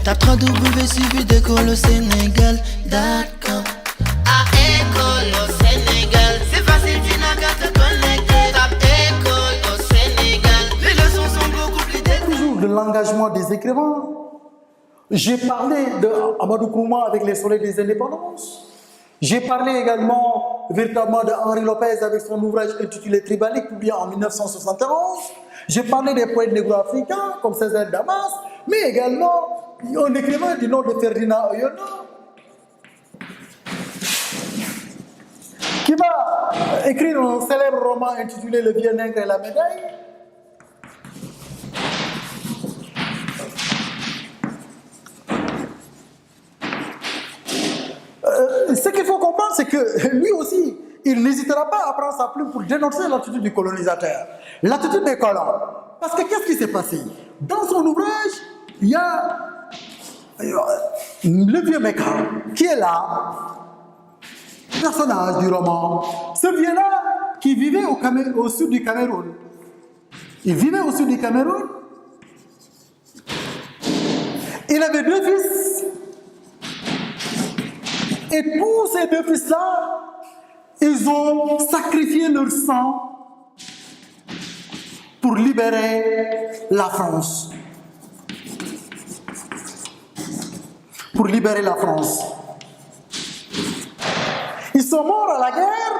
Tape 3W suivi d'école au Sénégal. D'accord. À école au Sénégal, c'est facile, tu n'as qu'à te connecter. Tape école au Sénégal, les leçons sont beaucoup plus détaillées. Toujours de l'engagement des écrivains. J'ai parlé de Amadou Kouma avec les Soleils des Indépendances. J'ai parlé également véritablement de Henri Lopez avec son ouvrage intitulé Tribalique, publié en 1971. J'ai parlé des poètes négro-africains comme Césaire Damas, mais également un écrivain du nom de Ferdinand Oyono, qui va écrire un célèbre roman intitulé Le Vieux Nègre et la Médaille. Ce qu'il faut comprendre, c'est que lui aussi, il n'hésitera pas à prendre sa plume pour dénoncer l'attitude du colonisateur, l'attitude des colons. Parce que qu'est-ce qui s'est passé? Dans son ouvrage, il y a le vieux Meka qui est là, personnage du roman. Ce vieux-là qui vivait au sud du Cameroun. Il vivait au sud du Cameroun. Il avait 2 fils. Et tous ces 2 fils-là, ils ont sacrifié leur sang pour libérer la France. Pour libérer la France. Ils sont morts à la guerre.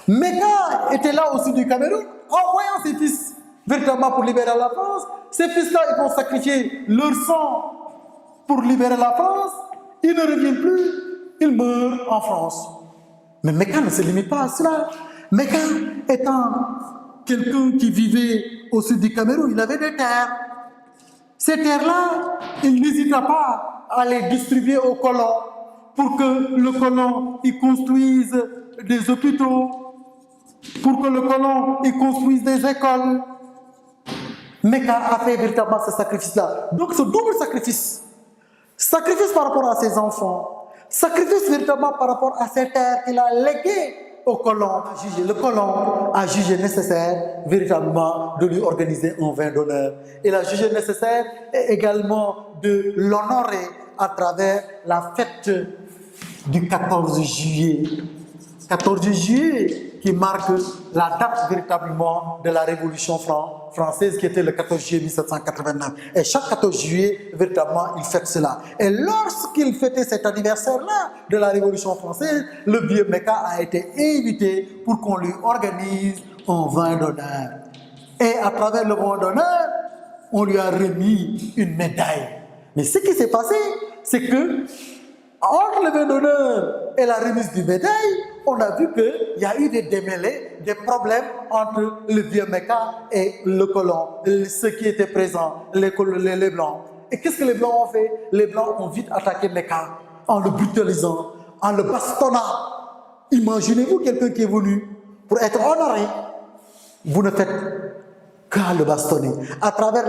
Meka était là au sud du Cameroun, en voyant ses fils véritablement pour libérer la France. Ces fils-là, ils vont sacrifier leur sang pour libérer la France. Ils ne reviennent plus. Il meurt en France. Mais Meka ne se limite pas à cela. Meka étant quelqu'un qui vivait au sud du Cameroun, il avait des terres. Ces terres-là, il n'hésita pas à les distribuer aux colons pour que le colon y construise des hôpitaux, pour que le colon y construise des écoles. Meka a fait véritablement ce sacrifice-là. Donc ce double sacrifice, sacrifice par rapport à ses enfants, sacrifice véritablement par rapport à ces terres qu'il a léguées au colon. Le colon a jugé nécessaire véritablement de lui organiser un vin d'honneur. Il a jugé nécessaire également de l'honorer à travers la fête du 14 juillet. 14 juillet qui marque la date véritablement de la Révolution française qui était le 14 juillet 1789. Et chaque 14 juillet, véritablement, il fête cela. Et lorsqu'il fêtait cet anniversaire-là de la Révolution française, le vieux Meka a été invité pour qu'on lui organise un vin d'honneur. Et à travers le vin d'honneur, on lui a remis une médaille. Mais ce qui s'est passé, c'est que entre le vin d'honneur et la remise du médaille, on a vu qu'il y a eu des démêlés, des problèmes entre le vieux Meka et le colon, ceux qui étaient présents, les Blancs. Et qu'est-ce que les Blancs ont fait? Les Blancs ont vite attaqué Meka en le brutalisant, en le bastonnant. Imaginez-vous quelqu'un qui est venu pour être honoré. Vous ne faites qu'à le bastonner. À travers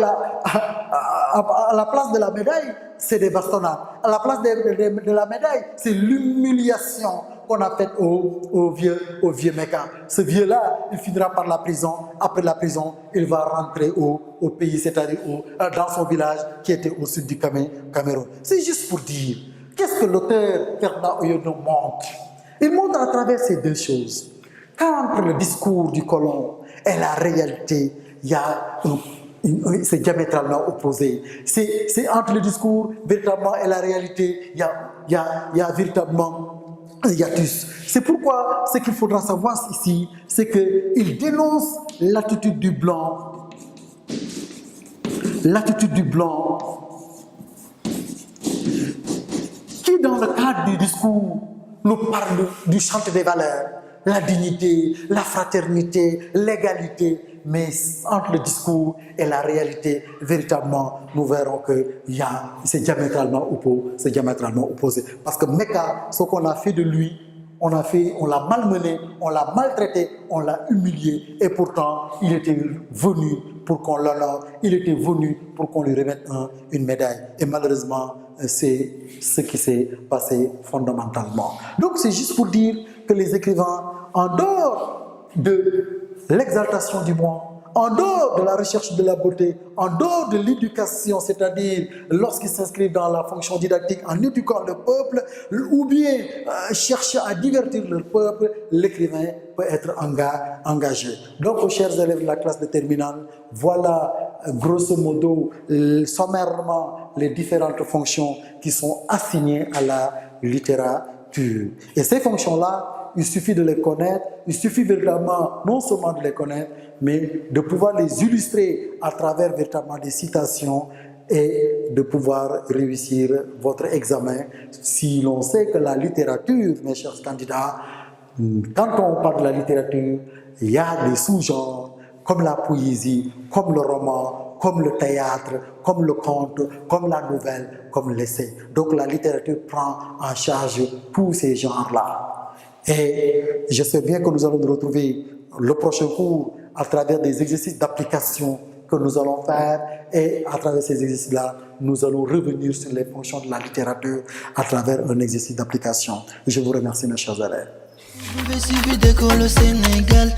à la place de la médaille, c'est des bastonnades. À la place de la médaille, c'est l'humiliation qu'on a faite au vieux Meka. Ce vieux-là, il finira par la prison. Après la prison, il va rentrer au pays, c'est-à-dire dans son village qui était au sud du Cameroun. C'est juste pour dire, qu'est-ce que l'auteur Ferdinand Oyono montre? Il montre à travers ces 2 choses. Qu'entre le discours du colon et la réalité, il y a c'est diamétralement opposé. C'est entre le discours véritablement et la réalité, il y a véritablement un hiatus. C'est pourquoi ce qu'il faudra savoir ici, c'est qu'il dénonce l'attitude du blanc. L'attitude du blanc qui, dans le cadre du discours, nous parle du chantre des valeurs, la dignité, la fraternité, l'égalité. Mais entre le discours et la réalité, véritablement, nous verrons que c'est diamétralement opposé. Parce que Meka, ce qu'on a fait de lui, on l'a malmené, on l'a maltraité, on l'a humilié. Et pourtant, il était venu pour qu'on l'honore, il était venu pour qu'on lui remette une médaille. Et malheureusement, c'est ce qui s'est passé fondamentalement. Donc c'est juste pour dire que les écrivains, en dehors de l'exaltation du bon, en dehors de la recherche de la beauté, en dehors de l'éducation, c'est-à-dire lorsqu'ils s'inscrivent dans la fonction didactique en éduquant le peuple, ou bien chercher à divertir le peuple, l'écrivain peut être engagé. Donc, chers élèves de la classe de terminale, voilà grosso modo, sommairement, les différentes fonctions qui sont assignées à la littérature. Et ces fonctions-là, il suffit de les connaître, il suffit véritablement non seulement de les connaître, mais de pouvoir les illustrer à travers véritablement des citations et de pouvoir réussir votre examen. Si l'on sait que la littérature, mes chers candidats, quand on parle de la littérature, il y a des sous-genres comme la poésie, comme le roman, comme le théâtre, comme le conte, comme la nouvelle, comme l'essai. Donc la littérature prend en charge tous ces genres-là. Et j'espère bien que nous allons nous retrouver le prochain cours à travers des exercices d'application que nous allons faire, et à travers ces exercices-là, nous allons revenir sur les fonctions de la littérature à travers un exercice d'application. Je vous remercie, mes chers élèves. Vous suivez d'école au Sénégal.